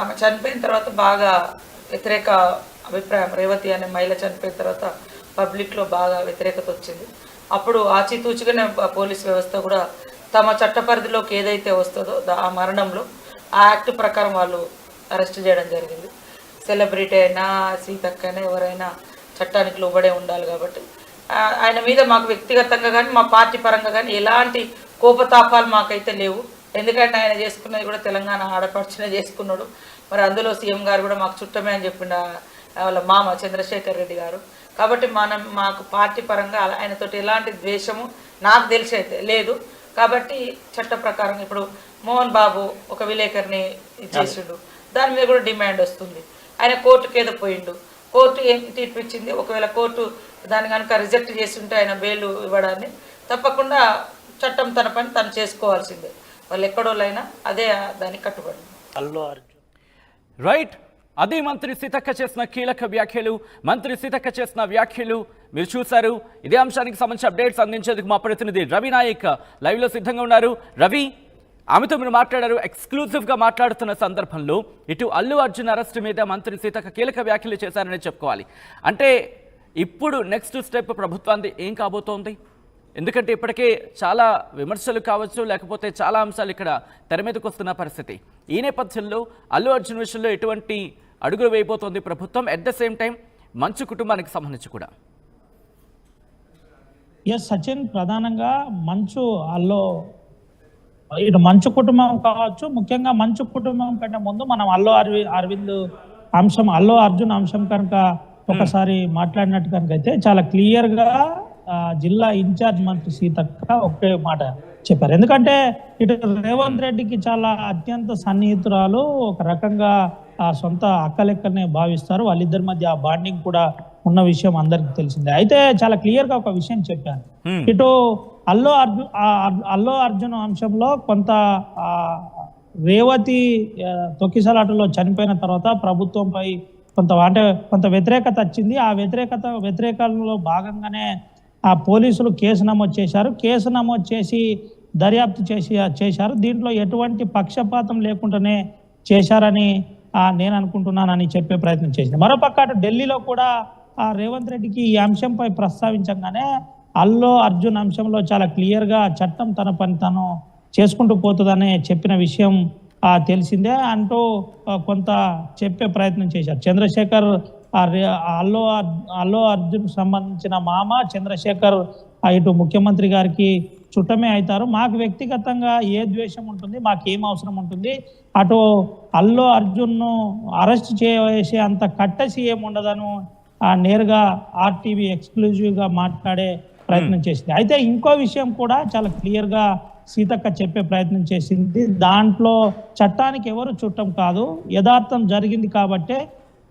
ఆమె చనిపోయిన తర్వాత బాగా వ్యతిరేక అభిప్రాయం, రేవతి అనే మహిళ చనిపోయిన తర్వాత పబ్లిక్లో బాగా వ్యతిరేకత వచ్చింది. అప్పుడు ఆచితూచిగానే పోలీస్ వ్యవస్థ కూడా తమ చట్ట పరిధిలోకి ఏదైతే వస్తుందో ఆ మరణంలో ఆ యాక్ట్ ప్రకారం వాళ్ళు అరెస్ట్ చేయడం జరిగింది. సెలబ్రిటీ అయినా సీతక్క అయినా ఎవరైనా చట్టానికి లోబడే ఉండాలి కాబట్టి ఆయన మీద మాకు వ్యక్తిగతంగా కానీ మా పార్టీ పరంగా కానీ ఎలాంటి కోపతాపాలు మాకైతే లేవు. ఎందుకంటే ఆయన చేసుకున్నది కూడా తెలంగాణ ఆడపడుచునే చేసుకున్నాడు. మరి అందులో సీఎం గారు కూడా మాకు చుట్టమే అని చెప్పిండ వాళ్ళ మామ చంద్రశేఖర్ రెడ్డి గారు. కాబట్టి మాకు పార్టీ పరంగా ఆయనతోటి ఎలాంటి ద్వేషము నాకు తెలిసి అయితే లేదు. కాబట్టి చట్ట ప్రకారం ఇప్పుడు మోహన్ బాబు ఒక విలేకరిని ఇచ్చేసిండు, దాని మీద కూడా డిమాండ్ వస్తుంది. ఆయన కోర్టుకి ఏదో పోయిండు, కోర్టు ఏం తీర్పు ఇచ్చింది, ఒకవేళ కోర్టు దాన్ని కనుక రిజెక్ట్ చేస్తుంటే ఆయన బెయిల్ ఇవ్వడాన్ని తప్పకుండా చట్టం తన పని తను చేసుకోవాల్సిందే. వాళ్ళు ఎక్కడోళ్ళైనా అదే దానికి కట్టుబడి. రైట్, అది మంత్రి సీతక్క చేసిన కీలక వ్యాఖ్యలు. మంత్రి సీతక్క చేసిన వ్యాఖ్యలు మీరు చూశారు. ఇదే అంశానికి సంబంధించి అప్డేట్స్ అందించేందుకు మా ప్రతినిధి రవి నాయక్ లైవ్లో సిద్ధంగా ఉన్నారు. రవి, ఆమెతో మీరు మాట్లాడారు. ఎక్స్క్లూజివ్గా మాట్లాడుతున్న సందర్భంలో ఇటు అల్లు అర్జున్ అరెస్ట్ మీద మంత్రి సీతక్క కీలక వ్యాఖ్యలు చేశారని చెప్పుకోవాలి. అంటే ఇప్పుడు నెక్స్ట్ స్టెప్ ప్రభుత్వానికి ఏం కాబోతోంది? ఎందుకంటే ఇప్పటికే చాలా విమర్శలు కావచ్చు, లేకపోతే చాలా అంశాలు ఇక్కడ తెర మీదకి వస్తున్న పరిస్థితి. ఈ నేపథ్యంలో అల్లు అర్జున్ విషయంలో ఎటువంటి అడుగులు వేయబోతోంది ప్రభుత్వం? ఎట్ ద సేమ్ టైం మంచు కుటుంబానికి సంబంధించి కూడా. ఎస్ సచిన్, ప్రధానంగా ఇటు మంచు కుటుంబం కావచ్చు, ముఖ్యంగా మంచు కుటుంబం కంటే ముందు మనం అల్లు అర్జున్ అంశం కనుక ఒకసారి మాట్లాడినట్టు కనుక అయితే చాలా క్లియర్గా జిల్లా ఇన్ఛార్జ్ మంత్రి సీతక్క ఒకే మాట చెప్పారు. ఎందుకంటే ఇటు రేవంత్ రెడ్డికి చాలా అత్యంత సన్నిహితురాలు, ఒక రకంగా సొంత అక్క లెక్కనే భావిస్తారు. వాళ్ళిద్దరి మధ్య ఆ బాండింగ్ కూడా ఉన్న విషయం అందరికి తెలిసిందే. అయితే చాలా క్లియర్గా ఒక విషయం చెప్పాను. ఇటు అల్లు అర్జున్ అంశంలో కొంత రేవతి తొక్కిసలాటలో చనిపోయిన తర్వాత ప్రభుత్వంపై కొంత వ్యతిరేకత వచ్చింది. ఆ వ్యతిరేకతలో భాగంగానే ఆ పోలీసులు కేసు నమోదు చేశారు. కేసు నమోదు చేసి దర్యాప్తు చేశారు. దీంట్లో ఎటువంటి పక్షపాతం లేకుండానే చేశారని నేను అనుకుంటున్నానని చెప్పే ప్రయత్నం చేసింది. మరోపక్క అటు ఢిల్లీలో కూడా రేవంత్ రెడ్డికి ఈ అంశంపై ప్రస్తావించగానే అల్లు అర్జున్ అంశంలో చాలా క్లియర్గా చట్టం తన పని తను చేసుకుంటూ పోతుందని చెప్పిన విషయం తెలిసిందే అంటూ కొంత చెప్పే ప్రయత్నం చేశారు. చంద్రశేఖర్ అల్లు అర్జున్ సంబంధించిన మామ చంద్రశేఖర్ ఇటు ముఖ్యమంత్రి గారికి చుట్టమే అవుతారు. మాకు వ్యక్తిగతంగా ఏ ద్వేషం ఉంటుంది, మాకు ఏం అవసరం ఉంటుంది, అటు అల్లు అర్జున్ను అరెస్ట్ చేసే అంత కట్టసి ఏముండదను నేరుగా ఆర్టీవీ ఎక్స్క్లూజివ్గా మాట్లాడే ప్రయత్నం చేసింది. అయితే ఇంకో విషయం కూడా చాలా క్లియర్గా సీతక్క చెప్పే ప్రయత్నం చేసింది. దాంట్లో చట్టానికి ఎవరు చుట్టం కాదు, యథార్థం జరిగింది కాబట్టే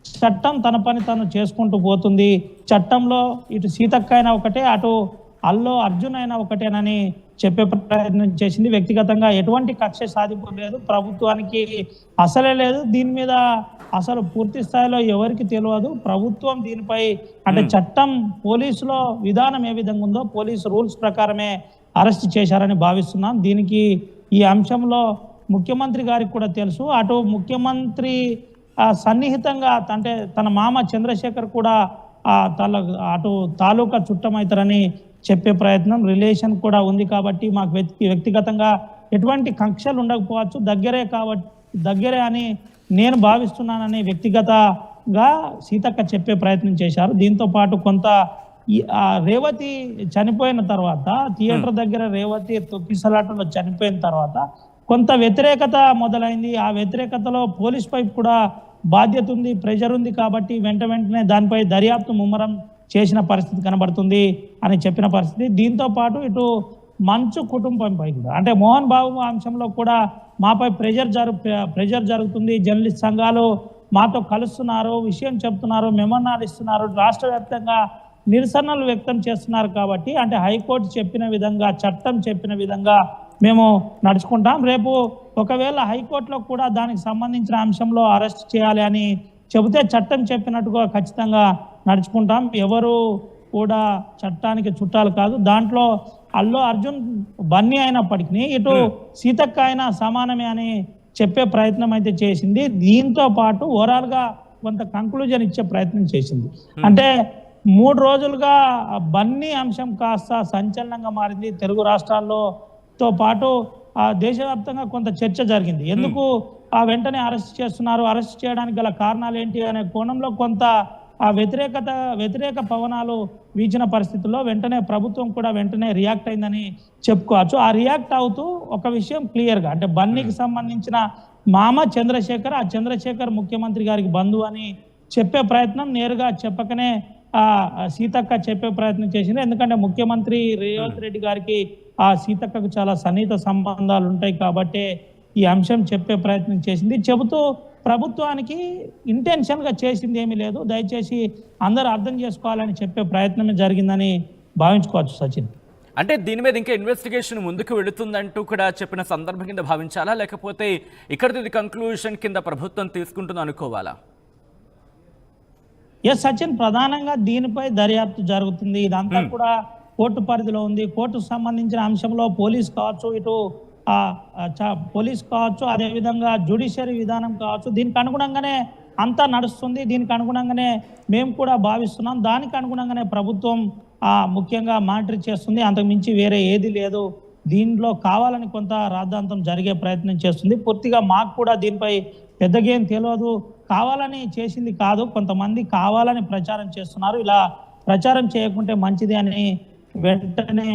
చట్టం తన పని తను చేసుకుంటూ పోతుంది. చట్టంలో ఇటు సీతక్క అయినా ఒకటే, అటు అల్లు అర్జున్ అయినా ఒకటేనని చెప్పే ప్రయత్నం చేసింది. వ్యక్తిగతంగా ఎటువంటి కక్ష సాధింపు లేదు, ప్రభుత్వానికి అసలే లేదు. దీని మీద అసలు పూర్తి స్థాయిలో ఎవరికి తెలియదు. ప్రభుత్వం దీనిపై అంటే చట్టం పోలీసులో విధానం ఏ విధంగా ఉందో పోలీసు రూల్స్ ప్రకారమే అరెస్ట్ చేశారని భావిస్తున్నాం. దీనికి ఈ అంశంలో ముఖ్యమంత్రి గారికి కూడా తెలుసు. అటు ముఖ్యమంత్రి సన్నిహితంగా అంటే తన మామ చంద్రశేఖర్ కూడా అటు తాలూకా చుట్టమవుతారని చెప్పే ప్రయత్నం, రిలేషన్ కూడా ఉంది. కాబట్టి మాకు వ్యక్తిగతంగా ఎటువంటి కక్షలు ఉండకపోవచ్చు, దగ్గరే అని నేను భావిస్తున్నానని వ్యక్తిగతంగా సీతక్క చెప్పే ప్రయత్నం చేశారు. దీంతో పాటు కొంత రేవతి చనిపోయిన తర్వాత థియేటర్ దగ్గర రేవతి తొక్కిసలాటలో చనిపోయిన తర్వాత కొంత వ్యతిరేకత మొదలైంది. ఆ వ్యతిరేకతలో పోలీస్ పైపు కూడా బాధ్యత ఉంది, ప్రెషర్ ఉంది. కాబట్టి వెంటనే దానిపై దర్యాప్తు ముమ్మరం చేసిన పరిస్థితి కనబడుతుంది అని చెప్పిన పరిస్థితి. దీంతో పాటు ఇటు మంచు కుటుంబంపై కూడా అంటే మోహన్ బాబు అంశంలో కూడా మాపై ప్రెషర్ జరుగుతుంది. జర్నలిస్ట్ సంఘాలు మాతో కలుస్తున్నారు, విషయం చెప్తున్నారు, మెమోరాండాలు ఇస్తున్నారు, రాష్ట్ర వ్యాప్తంగా నిరసనలు వ్యక్తం చేస్తున్నారు. కాబట్టి అంటే హైకోర్టు చెప్పిన విధంగా, చట్టం చెప్పిన విధంగా మేము నడుచుకుంటాం. రేపు ఒకవేళ హైకోర్టులో కూడా దానికి సంబంధించిన అంశంలో అరెస్ట్ చేయాలి అని చెబితే చట్టం చెప్పినట్టుగా ఖచ్చితంగా నడుచుకుంటాం. ఎవరు కూడా చట్టానికి చుట్టాలు కాదు. దాంట్లో అల్లు అర్జున్ బన్నీ అయినప్పటికీ ఇటు సీతక్క అయినా సమానమే అని చెప్పే ప్రయత్నం అయితే చేసింది. దీంతో పాటు ఓవరాల్గా కొంత కంక్లూజన్ ఇచ్చే ప్రయత్నం చేసింది. అంటే 3 రోజులుగా బన్నీ అంశం కాస్త సంచలనంగా మారింది. తెలుగు రాష్ట్రాల్లోతో పాటు దేశవ్యాప్తంగా కొంత చర్చ జరిగింది. ఎందుకు వెంటనే అరెస్ట్ చేస్తున్నారు, అరెస్ట్ చేయడానికి గల కారణాలు ఏంటి అనే కోణంలో కొంత వ్యతిరేక పవనాలు వీచిన పరిస్థితుల్లో వెంటనే ప్రభుత్వం కూడా వెంటనే రియాక్ట్ అయిందని చెప్పుకోవచ్చు. ఆ రియాక్ట్ అవుతూ ఒక విషయం క్లియర్గా, అంటే బన్నీకి సంబంధించిన మామ చంద్రశేఖర్, ఆ చంద్రశేఖర్ ముఖ్యమంత్రి గారికి బంధువు అని చెప్పే ప్రయత్నం నేరుగా చెప్పకనే సీతక్క చెప్పే ప్రయత్నం చేసింది. ఎందుకంటే ముఖ్యమంత్రి రేవంత్ రెడ్డి గారికి సీతక్కకు చాలా సన్నిహిత సంబంధాలు ఉంటాయి కాబట్టి ఈ అంశం చెప్పే ప్రయత్నం చేసింది. చెబుతూ ప్రభుత్వానికి ఇంటెన్షన్గా చేసింది ఏమీ లేదు, దయచేసి అందరూ అర్థం చేసుకోవాలని చెప్పే ప్రయత్నమే జరిగిందని భావించుకోవచ్చు సచిన్. అంటే దీని మీద ఇంకా ఇన్వెస్టిగేషన్ ముందుకు వెళుతుందంటూ కూడా చెప్పిన సందర్భం కింద భావించాలా, లేకపోతే ఇక్కడిది కంక్లూషన్ కింద ప్రభుత్వం తీసుకుంటుంది అనుకోవాలా? ఎస్ సచిన్, ప్రధానంగా దీనిపై దర్యాప్తు జరుగుతుంది. ఇదంతా కూడా కోర్టు పరిధిలో ఉంది. కోర్టుకు సంబంధించిన అంశంలో పోలీస్ కావచ్చు, ఇటు పోలీస్ కావచ్చు, అదేవిధంగా జ్యుడిషియరీ విధానం కావచ్చు, దీనికి అనుగుణంగానే అంతా నడుస్తుంది. దీనికి అనుగుణంగానే మేము కూడా భావిస్తున్నాం. దానికి అనుగుణంగానే ప్రభుత్వం ముఖ్యంగా మానిటర్ చేస్తుంది. అంతకుమించి వేరే ఏది లేదు. దీంట్లో కావాలని కొంత రాద్ధాంతం జరిగే ప్రయత్నం చేస్తుంది. పూర్తిగా మాకు కూడా దీనిపై పెద్దగా ఏం తెలియదు, కావాలని చేసింది కాదు, కొంతమంది కావాలని ప్రచారం చేస్తున్నారు, ఇలా ప్రచారం చేయకుంటే మంచిది అని వెంటనే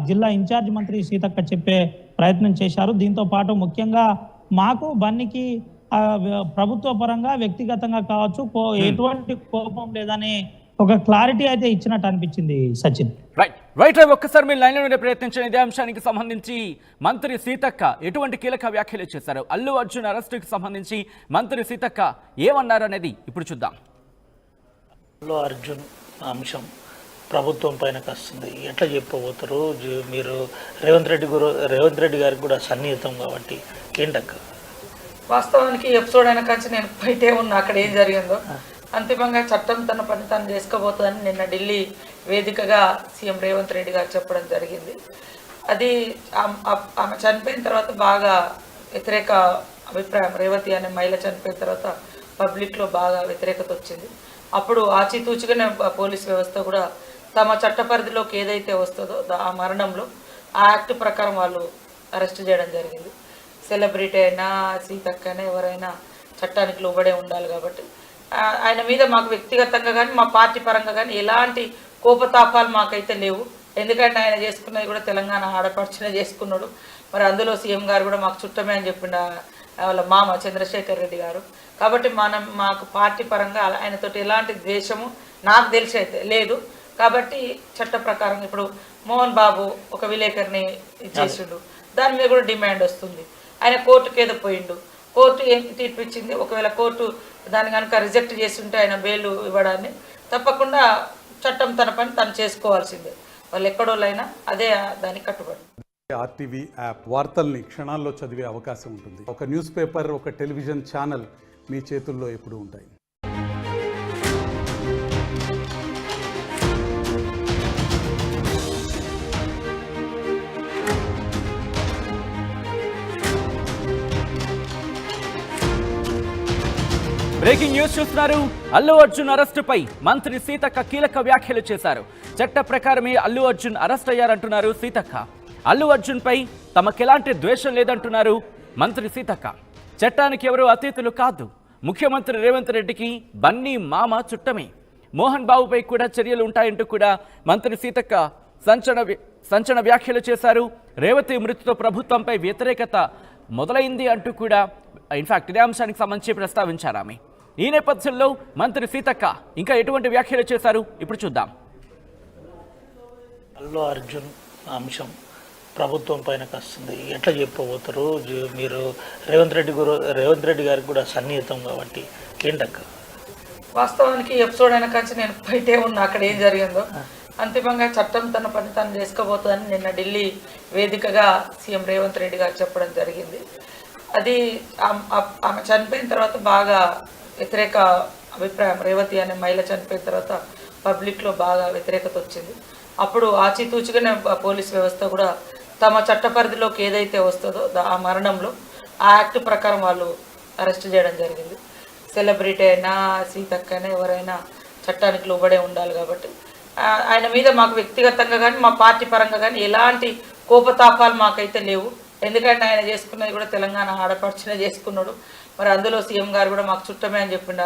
జిల్లా ఇన్ఛార్జ్ మంత్రి సీతక్క చెప్పే ప్రయత్నం చేశారు. దీంతో పాటు ముఖ్యంగా మాకు బన్నీకి ప్రభుత్వ పరంగా వ్యక్తిగతంగా కావచ్చు ఎటువంటి కోపం లేదని ఒక క్లారిటీ అయితే ఇచ్చినట్టు అనిపించింది సచిన్. రైట్ ఒక్కసారి మీరు లైన్లో ఉండే ప్రయత్నించిన ఇదే అంశానికి సంబంధించి మంత్రి సీతక్క ఎటువంటి కీలక వ్యాఖ్యలు చేశారు, అల్లు అర్జున్ అరెస్టుకి సంబంధించి మంత్రి సీతక్క ఏమన్నారు అనేది ఇప్పుడు చూద్దాం. అల్లు అర్జున్ అంశం ప్రభుత్వం పైనకి వస్తుంది, ఎట్లా చెప్పబోతారు మీరు? రేవంత్ రెడ్డి గారికి కూడా సన్నిహితం కాబట్టి ఏంటక్క? వాస్తవానికి ఎపిసోడ్ అయిన కాంచి నేను బయటే ఉన్నా, అక్కడ ఏం జరిగిందో. అంతిమంగా చట్టం తన పని తను చేసుకోబోతుందని నిన్న ఢిల్లీ వేదికగా సీఎం రేవంత్ రెడ్డి గారు చెప్పడం జరిగింది. అది ఆమె చనిపోయిన తర్వాత బాగా వ్యతిరేక అభిప్రాయం, రేవతి అనే మహిళ చనిపోయిన తర్వాత పబ్లిక్లో బాగా వ్యతిరేకత వచ్చింది. అప్పుడు ఆచితూచిగానే పోలీస్ వ్యవస్థ కూడా తమ చట్ట పరిధిలోకి ఏదైతే వస్తుందో ఆ మరణంలో ఆ యాక్ట్ ప్రకారం వాళ్ళు అరెస్ట్ చేయడం జరిగింది. సెలబ్రిటీ అయినా సీతక్క అయినా ఎవరైనా చట్టానికి లోబడే ఉండాలి కాబట్టి ఆయన మీద మాకు వ్యక్తిగతంగా కానీ మా పార్టీ పరంగా కానీ ఎలాంటి కోపతాపాలు మాకైతే లేవు. ఎందుకంటే ఆయన చేసుకున్నది కూడా తెలంగాణ ఆడపడుచునే చేసుకున్నాడు. మరి అందులో సీఎం గారు కూడా మాకు చుట్టమే అని చెప్పిండు వాళ్ళ మామ చంద్రశేఖర్ రెడ్డి గారు. కాబట్టి మాకు పార్టీ పరంగా ఆయనతోటి ఎలాంటి ద్వేషము నాకు తెలిసి అయితే లేదు. కాబట్టి చట్ట ప్రకారం ఇప్పుడు మోహన్ బాబు ఒక విలేకరిని చేసిండు, దాని మీద కూడా డిమాండ్ వస్తుంది. ఆయన కోర్టుకి ఏదో పోయిండు, కోర్టు ఏం తీర్పు ఇచ్చింది, ఒకవేళ కోర్టు దాన్ని కనుక రిజెక్ట్ చేస్తుంటే ఆయన బెయిల్ ఇవ్వడాన్ని తప్పకుండా చట్టం తన పని తను చేసుకోవాల్సిందే. వాళ్ళు ఎక్కడోళ్ళైనా అదే దానికి కట్టుబడి. ఆర్టీవీ యాప్ వార్తల్ని క్షణాల్లో చదివే అవకాశం ఉంటుంది. ఒక న్యూస్ పేపర్, ఒక టెలివిజన్ ఛానల్ మీ చేతుల్లో ఎప్పుడూ ఉంటాయి. బ్రేకింగ్ న్యూస్ చూస్తున్నారు. అల్లు అర్జున్ అరెస్టుపై మంత్రి సీతక్క కీలక వ్యాఖ్యలు చేశారు. చట్ట ప్రకారమే అల్లు అర్జున్ అరెస్ట్ అయ్యారంటున్నారు సీతక్క. అల్లు అర్జున్ పై తమకెలాంటి ద్వేషం లేదంటున్నారు మంత్రి సీతక్క. చట్టానికి ఎవరు అతీతులు కాదు, ముఖ్యమంత్రి రేవంత్ రెడ్డికి బన్నీ మామ చుట్టమే, మోహన్ బాబుపై కూడా చర్యలు ఉంటాయంటూ కూడా మంత్రి సీతక్క సంచలన వ్యాఖ్యలు చేశారు. రేవతి మృతితో ప్రభుత్వంపై వ్యతిరేకత మొదలైంది అంటూ కూడా ఇన్ఫాక్ట్ ఇదే అంశానికి సంబంధించి ప్రస్తావించారు ఆమె. ఈ నేపథ్యంలో మంత్రి సీతక్క ఇంకా ఎటువంటి వ్యాఖ్యలు చేశారు ఇప్పుడు చూద్దాం. అల్లు అర్జున్ అంశం ప్రభుత్వం పైనకి వస్తుంది, ఎట్లా చెప్పబోతారు మీరు? రేవంత్ రెడ్డి గారికి కూడా సన్నిహితం కాబట్టి ఏంటక్క? వాస్తవానికి ఎపిసోడ్ అయిన కాంచి నేను బయటే ఉన్నా, అక్కడ ఏం జరిగిందో. అంతిమంగా చట్టం తన పని తను చేసుకోబోతుందని నిన్న ఢిల్లీ వేదికగా సీఎం రేవంత్ రెడ్డి గారు చెప్పడం జరిగింది. అది ఆమె చనిపోయిన తర్వాత బాగా వ్యతిరేక అభిప్రాయం, రేవతి అనే మహిళ చనిపోయిన తర్వాత పబ్లిక్లో బాగా వ్యతిరేకత వచ్చింది. అప్పుడు ఆచితూచిగానే పోలీస్ వ్యవస్థ కూడా తమ చట్ట పరిధిలోకి ఏదైతే వస్తుందో ఆ మరణంలో ఆ యాక్ట్ ప్రకారం వాళ్ళు అరెస్ట్ చేయడం జరిగింది. సెలబ్రిటీ అయినా సీతక్క అయినా ఎవరైనా చట్టానికి లోబడే ఉండాలి కాబట్టి ఆయన మీద మాకు వ్యక్తిగతంగా కానీ మా పార్టీ పరంగా కానీ ఎలాంటి కోపతాపాలు మాకైతే లేవు. ఎందుకంటే ఆయన చేసుకున్నది కూడా తెలంగాణ ఆడపడుచునే చేసుకున్నాడు. మరి అందులో సీఎం గారు కూడా మాకు చుట్టమే అని చెప్పిండ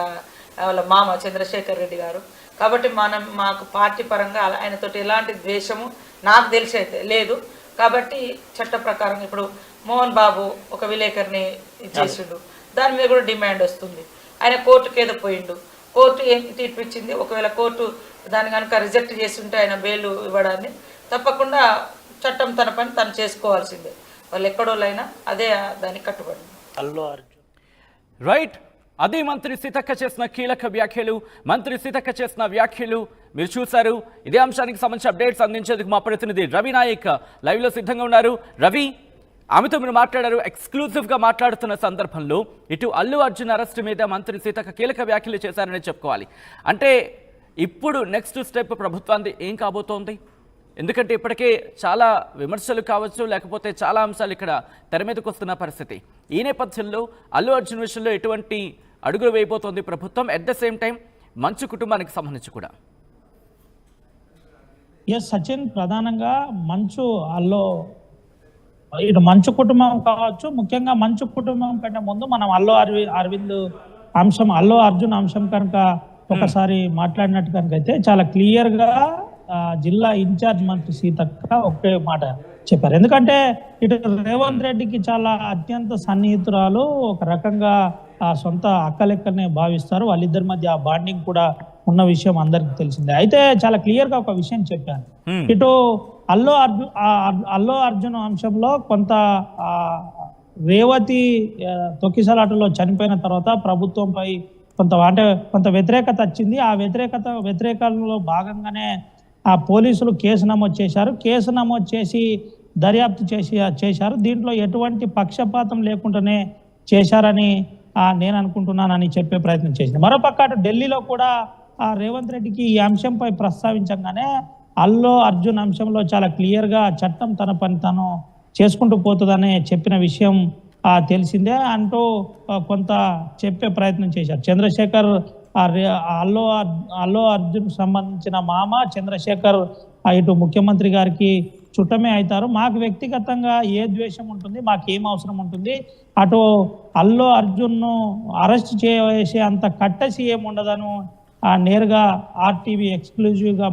వాళ్ళ మామ చంద్రశేఖర్ రెడ్డి గారు. కాబట్టి మాకు పార్టీ పరంగా ఆయనతోటి ఎలాంటి ద్వేషము నాకు తెలిసి అయితే లేదు. కాబట్టి చట్ట ప్రకారం ఇప్పుడు మోహన్ బాబు ఒక విలేకరిని చేసిండు, దాని మీద కూడా డిమాండ్ వస్తుంది. ఆయన కోర్టుకి ఏదో పోయిండు, కోర్టు ఏం తీర్పు ఇచ్చింది. ఒకవేళ కోర్టు దాన్ని కనుక రిజెక్ట్ చేస్తుంటే ఆయన బెయిల్ ఇవ్వడాన్ని తప్పకుండా చట్టం తన పని తను చేసుకోవాల్సిందే. వాళ్ళు ఎక్కడోళ్ళైనా అదే దానికి కట్టుబడి. అల్లు అర్జున్ రైట్, అది మంత్రి సీతక్క చేసిన కీలక వ్యాఖ్యలు. మంత్రి సీతక్క చేసిన వ్యాఖ్యలు మీరు చూశారు. ఇదే అంశానికి సంబంధించి అప్డేట్స్ అందించేందుకు మా ప్రతినిధి రవి నాయక్ లైవ్లో సిద్ధంగా ఉన్నారు. రవి, ఆమెతో మీరు మాట్లాడారు. ఎక్స్క్లూజివ్గా మాట్లాడుతున్న సందర్భంలో ఇటు అల్లు అర్జున్ అరెస్ట్ మీద మంత్రి సీతక్క కీలక వ్యాఖ్యలు చేశారని చెప్పుకోవాలి. అంటే ఇప్పుడు నెక్స్ట్ స్టెప్ ప్రభుత్వానికి ఏం కాబోతోంది? ఎందుకంటే ఇప్పటికే చాలా విమర్శలు కావచ్చు, లేకపోతే చాలా అంశాలు ఇక్కడ తెర మీదకు వస్తున్న పరిస్థితి. ఈ నేపథ్యంలో అల్లు అర్జున్ విషయంలో ఎటువంటి అడుగులు వేయబోతోంది ప్రభుత్వం? ఎట్ ద సేమ్ టైం మంచు కుటుంబానికి సంబంధించి కూడా. ఎస్ సచిన్, ప్రధానంగా ఇటు మంచు కుటుంబం కావచ్చు, ముఖ్యంగా మంచు కుటుంబం కంటే ముందు మనం అల్లు అర్జున్ అంశం కనుక ఒకసారి మాట్లాడినట్టు కనుక అయితే చాలా క్లియర్గా జిల్లా ఇన్ఛార్జ్ మంత్రి సీతక్క ఒకే మాట చెప్పారు. ఎందుకంటే ఇటు రేవంత్ రెడ్డికి చాలా అత్యంత సన్నిహితురాలు, ఒక రకంగా సొంత అక్కలెక్కనే భావిస్తారు. వాళ్ళిద్దరి మధ్య ఆ బాండింగ్ కూడా ఉన్న విషయం అందరికి తెలిసిందే. అయితే చాలా క్లియర్ గా ఒక విషయం చెప్పాను. ఇటు అల్లు అర్జున్ అంశంలో కొంత రేవతి తొక్కిసలాటలో చనిపోయిన తర్వాత ప్రభుత్వంపై కొంత వ్యతిరేకత వచ్చింది. ఆ వ్యతిరేకతలో భాగంగానే ఆ పోలీసులు కేసు నమోదు చేశారు. కేసు నమోదు చేసి దర్యాప్తు చేశారు. దీంట్లో ఎటువంటి పక్షపాతం లేకుండానే చేశారని నేను అనుకుంటున్నానని చెప్పే ప్రయత్నం చేసింది. మరోపక్క అటు ఢిల్లీలో కూడా రేవంత్ రెడ్డికి ఈ అంశంపై ప్రస్తావించగానే అల్లు అర్జున్ అంశంలో చాలా క్లియర్గా చట్టం తన పని తను చేసుకుంటూ పోతుందని చెప్పిన విషయం తెలిసిందే అంటూ కొంత చెప్పే ప్రయత్నం చేశారు. చంద్రశేఖర్ అల్లు అర్జున్ సంబంధించిన మామ చంద్రశేఖర్ ఇటు ముఖ్యమంత్రి గారికి చుట్టమే అవుతారు. మాకు వ్యక్తిగతంగా ఏ ద్వేషం ఉంటుంది, మాకేం అవసరం ఉంటుంది, అటు అల్లు అర్జున్ను అరెస్ట్ చేసే అంత కట్టసి ఏముండదను నేరుగా RTV ఎక్స్క్లూజివ్గా